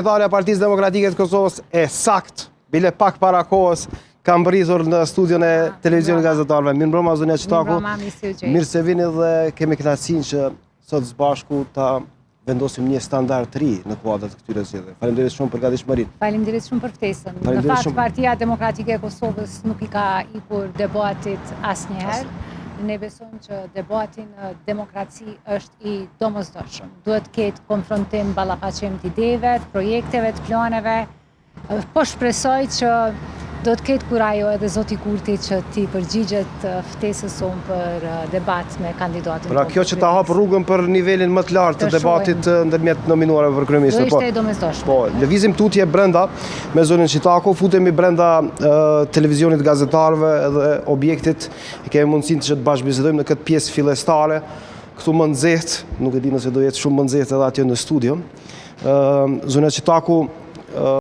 Sekretarja e Partisë Demokratike të Kosovës e sakt, bile pak para kohës, kam brisur në studion e televizionit gazetarëve. Mirë mbrëma, zonja Qitaku. Mirë se vini dhe kemi kënaqësinë që sot së bashku ta vendosim një standard të ri në kuadrat të këtyre zgjedhjeve. Faleminderit shumë për gatishmërinë. Faleminderit shumë për ftesën. Në fakt, Partia Demokratike e Kosovës nuk i ka ikur debatit asnjëherë. Ne besojmë që debati në demokraci është i domosdoshëm. Duhet të ketë konfrontim ballafaqim të ideve, të projekteve, të planeve. Po shpresoj që do të ketë kurajo edhe zoti Kurti që ti përgjigjet ftesës sonë për debat me kandidatin. Pra kjo që ta hap rrugën për nivelin më të lartë të debatit ndërmjet nominuarëve për kryeministër. Do ishte e domosdoshme. Po, lëvizim tutje brenda me zonën Qitaku, futemi brenda televizionit gazetarëve edhe objektit, kemi mundësinë që të bashkëbisedojmë në këtë pjesë fillestare, këtu më nxehtë, nuk e di nëse do jetë shumë më nxehtë edhe atje në studio. Zona Qitaku